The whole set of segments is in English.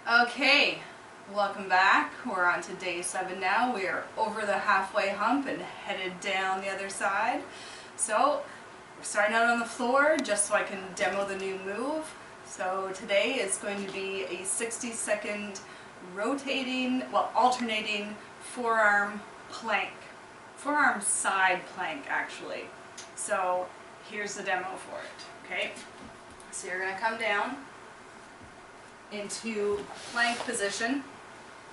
Okay, welcome back. We're on to day 7 now. We are over the halfway hump and headed down the other side. So we're starting out on the floor just so I can demo the new move. So today is going to be a 60-second alternating forearm plank. Forearm side plank, actually. So here's the demo for it, okay? So you're going to come down into plank position,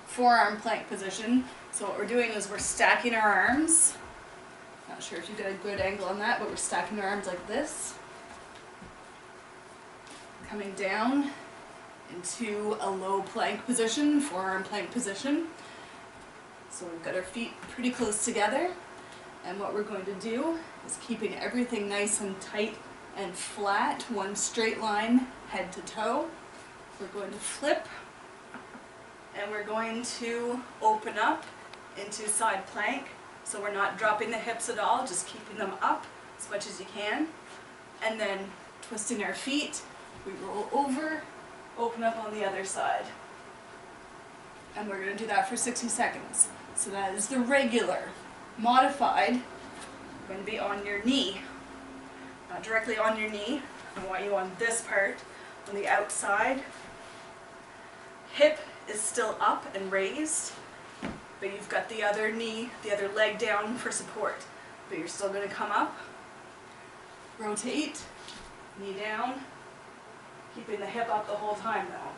forearm plank position. So what we're doing is we're stacking our arms. Not sure if you get a good angle on that, but we're stacking our arms like this. Coming down into a low plank position, forearm plank position. So we've got our feet pretty close together. And what we're going to do is keeping everything nice and tight and flat, one straight line, head to toe. We're going to flip, and we're going to open up into side plank. So we're not dropping the hips at all, just keeping them up as much as you can. And then twisting our feet, we roll over, open up on the other side. And we're going to do that for 60 seconds. So that is the regular. Modified, you're going to be on your knee. Not directly on your knee. I want you on this part, on the outside. Hip is still up and raised, but you've got the other knee, the other leg down for support. But you're still going to come up, rotate, knee down, keeping the hip up the whole time though.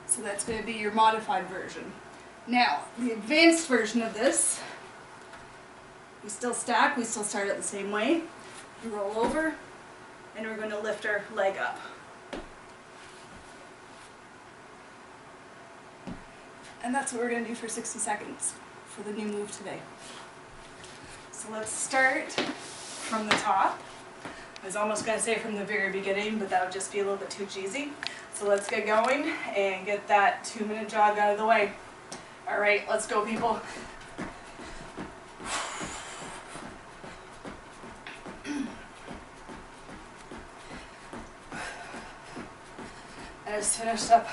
So that's going to be your modified version. Now, the advanced version of this, we still stack, we still start it the same way. We roll over, and we're going to lift our leg up. And that's what we're going to do for 60 seconds for the new move today. So let's start from the top. I was almost going to say from the very beginning, but that would just be a little bit too cheesy. So let's get going and get that 2-minute jog out of the way. All right, let's go, people. I just finished up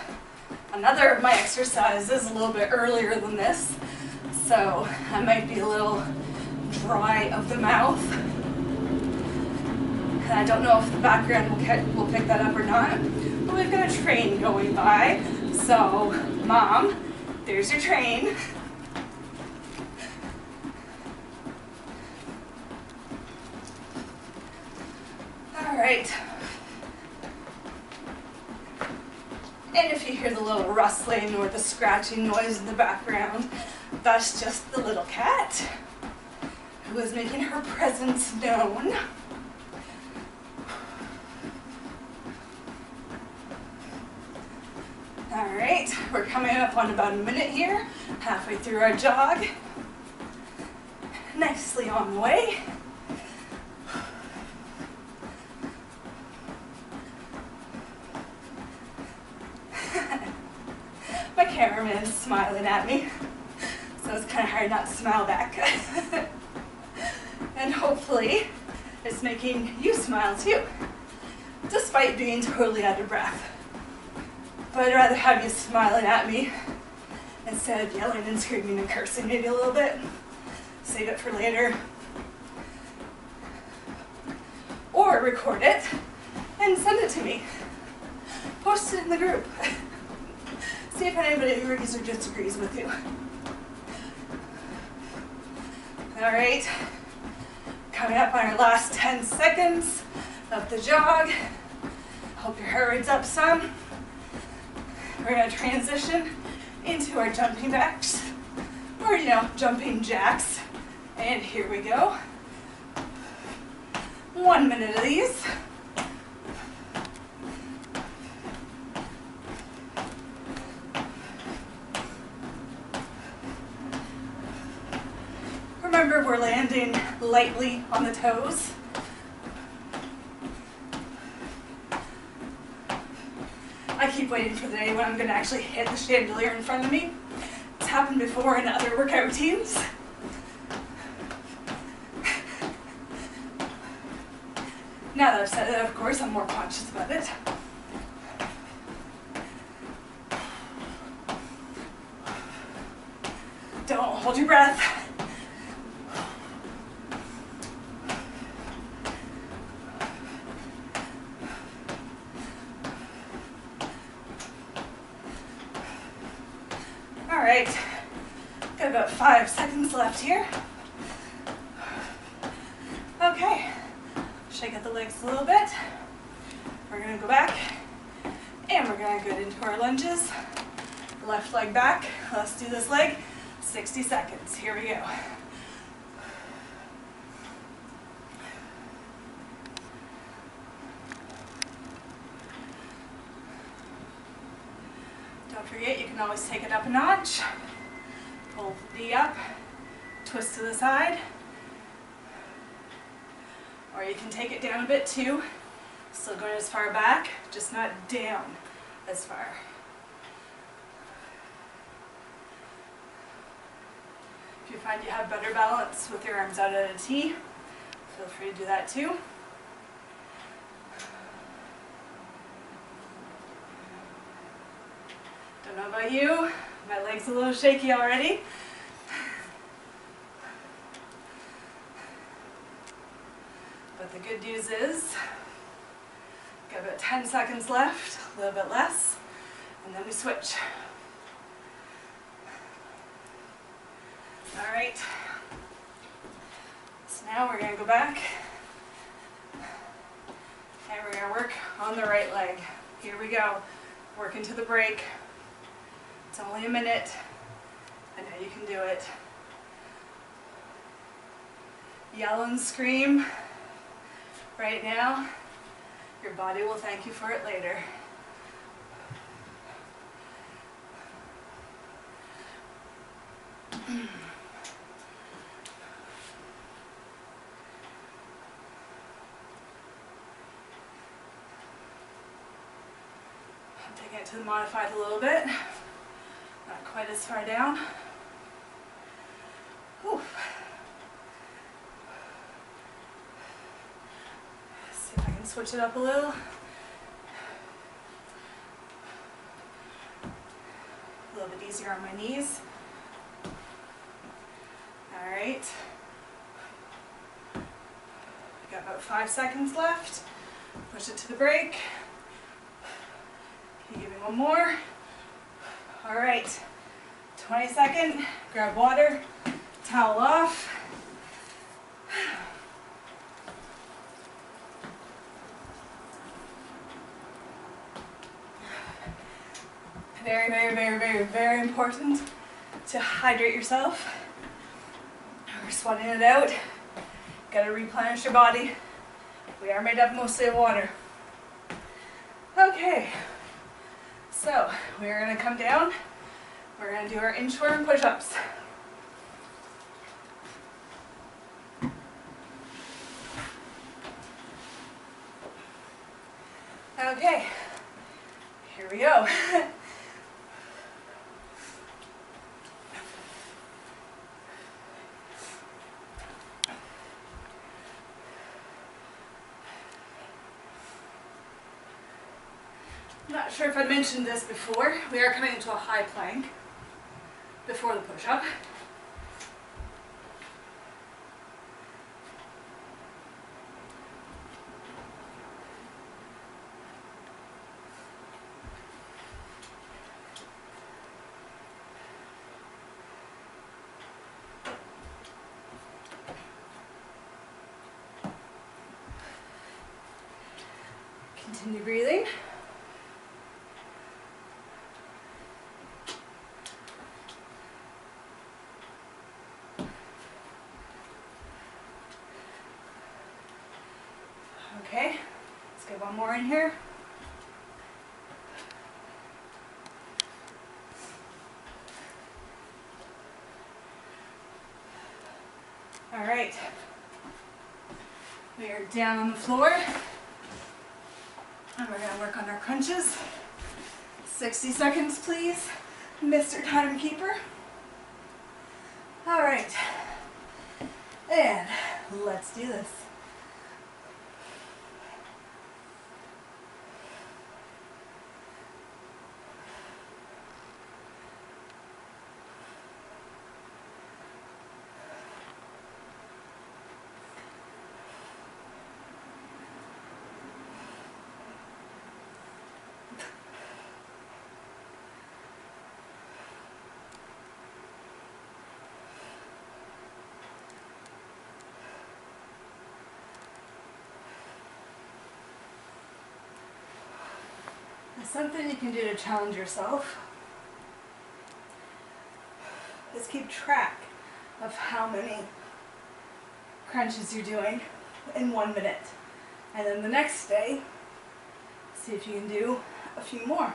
another of my exercises a little bit earlier than this, so I might be a little dry of the mouth. And I don't know if the background will pick that up or not, but we've got a train going by. So, Mom, there's your train. All right. And if you hear the little rustling or the scratching noise in the background, that's just the little cat who is making her presence known. All right, we're coming up on about a minute here, halfway through our jog. Nicely on the way. My cameraman is smiling at me, so it's kind of hard not to smile back. And hopefully it's making you smile too, despite being totally out of breath. But I'd rather have you smiling at me instead of yelling and screaming and cursing maybe a little bit. Save it for later. Or record it and send it to me. Post it in the group. See if anybody agrees or disagrees with you. All right, coming up on our last 10 seconds of the jog. Hope your heart rate's up some. We're going to transition into our jumping jacks, or jumping jacks. And here we go. 1 minute of these. Remember, we're landing lightly on the toes. I keep waiting for the day when I'm going to actually hit the chandelier in front of me. It's happened before in other workout routines. Now that I've said it, of course, I'm more conscious about it. Hold your breath. All right, got about 5 seconds left here. Okay, shake out the legs a little bit. We're gonna go back and we're gonna go into our lunges. Left leg back. Let's do this leg. 60 seconds. Here we go. Don't forget, you can always take it up a notch. Pull the knee up, twist to the side. Or you can take it down a bit too. Still going as far back, just not down as far. If you find you have better balance with your arms out at a T, feel free to do that too. Don't know about you, my leg's a little shaky already. But the good news is, got about 10 seconds left, a little bit less, and then we switch. All right, so now we're going to go back and we're going to work on the right leg. Here we go, work into the break. It's only a minute. I know you can do it. Yell and scream right now. Your body will thank you for it later. I'm taking it to the modified a little bit. Not quite as far down. Whew. See if I can switch it up a little. A little bit easier on my knees. All right. Got about 5 seconds left. Push it to the break. Can you give me one more? All right. 20-second. Grab water. Towel off. Very, very, very, very, very important to hydrate yourself. We're sweating it out. Got to replenish your body. We are made up mostly of water. Okay, so we're going to come down. We're going to do our inchworm push-ups. Okay, here we go. I'm not sure if I mentioned this before. We are coming into a high plank before the push-up. Continue breathing. Okay, let's get one more in here. All right, we are down on the floor, and we're going to work on our crunches. 60 seconds, please, Mr. Timekeeper. All right, and let's do this. Something you can do to challenge yourself is keep track of how many crunches you're doing in 1 minute. And then the next day, see if you can do a few more.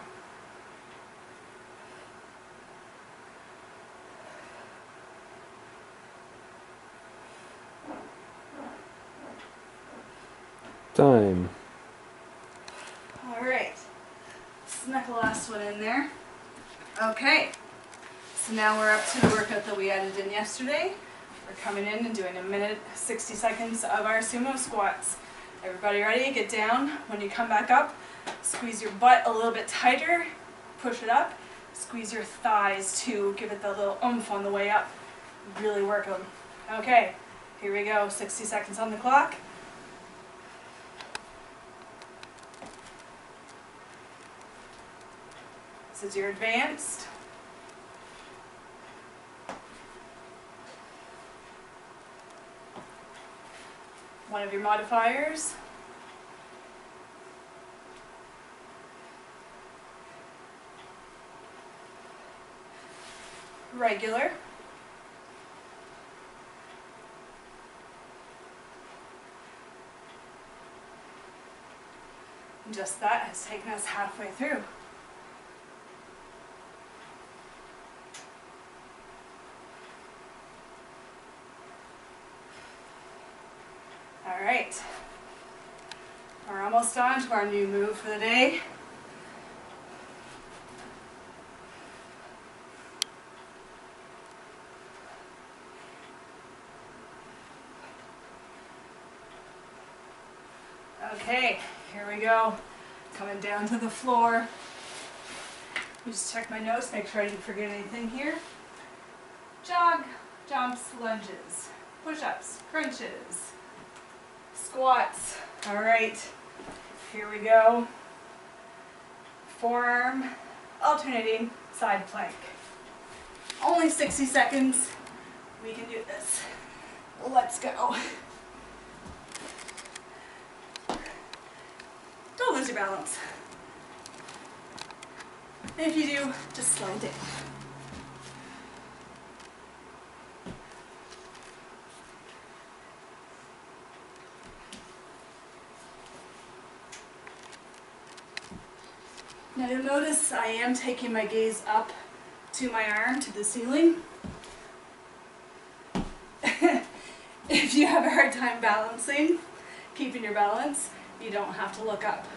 Time. Alright, snuck the last one in there. Okay, so now we're up to the workout that we added in yesterday. We're coming in and doing 1 minute, 60 seconds of our sumo squats. Everybody ready? Get down. When you come back up, squeeze your butt a little bit tighter, push it up, squeeze your thighs too, give it the little oomph on the way up. Really work them. Okay, here we go, 60 seconds on the clock. This is your advanced. One of your modifiers. Regular. And just that has taken us halfway through. Alright, we're almost on to our new move for the day. Okay, here we go. Coming down to the floor. Let me just check my notes, make sure I didn't forget anything here. Jog, jumps, lunges, push-ups, crunches, squats. Alright, here we go. Forearm, alternating side plank. Only 60 seconds. We can do this. Let's go. Don't lose your balance. And if you do, just slow it down. Now you'll notice I am taking my gaze up to my arm, to the ceiling. If you have a hard time balancing, keeping your balance, you don't have to look up.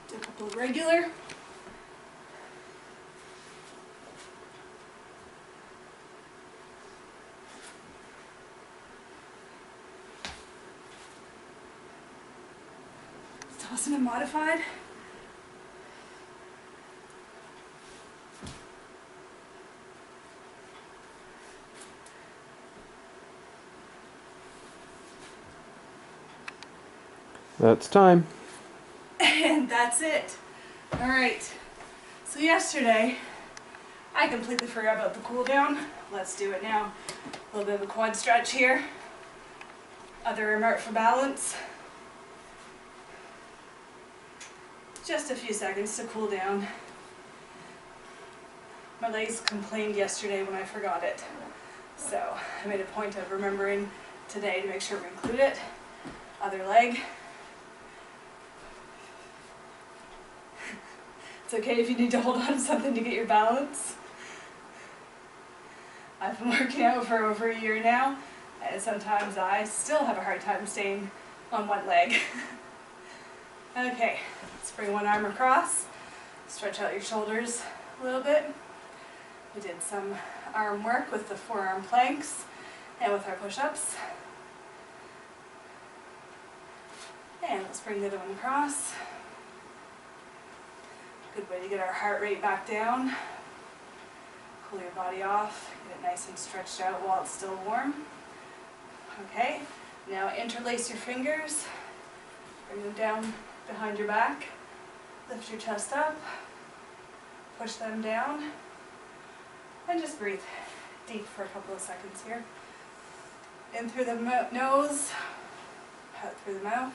Do a couple of regular. Tossing and modified. That's time. And that's it. Alright, so yesterday I completely forgot about the cool down. Let's do it now. A little bit of a quad stretch here. Other remote for balance. Just a few seconds to cool down. My legs complained yesterday when I forgot it. So I made a point of remembering today to make sure we include it. Other leg. It's okay if you need to hold on to something to get your balance. I've been working out for over a year now, and sometimes I still have a hard time staying on one leg. Okay, let's bring one arm across, stretch out your shoulders a little bit. We did some arm work with the forearm planks and with our push-ups. And let's bring the other one across. Good way to get our heart rate back down. Cool your body off, get it nice and stretched out while it's still warm. Okay, now interlace your fingers, bring them down behind your back, lift your chest up, push them down, and just breathe deep for a couple of seconds here. In through the nose, out through the mouth.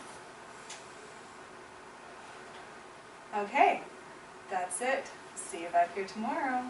Okay, that's it. See you back here tomorrow.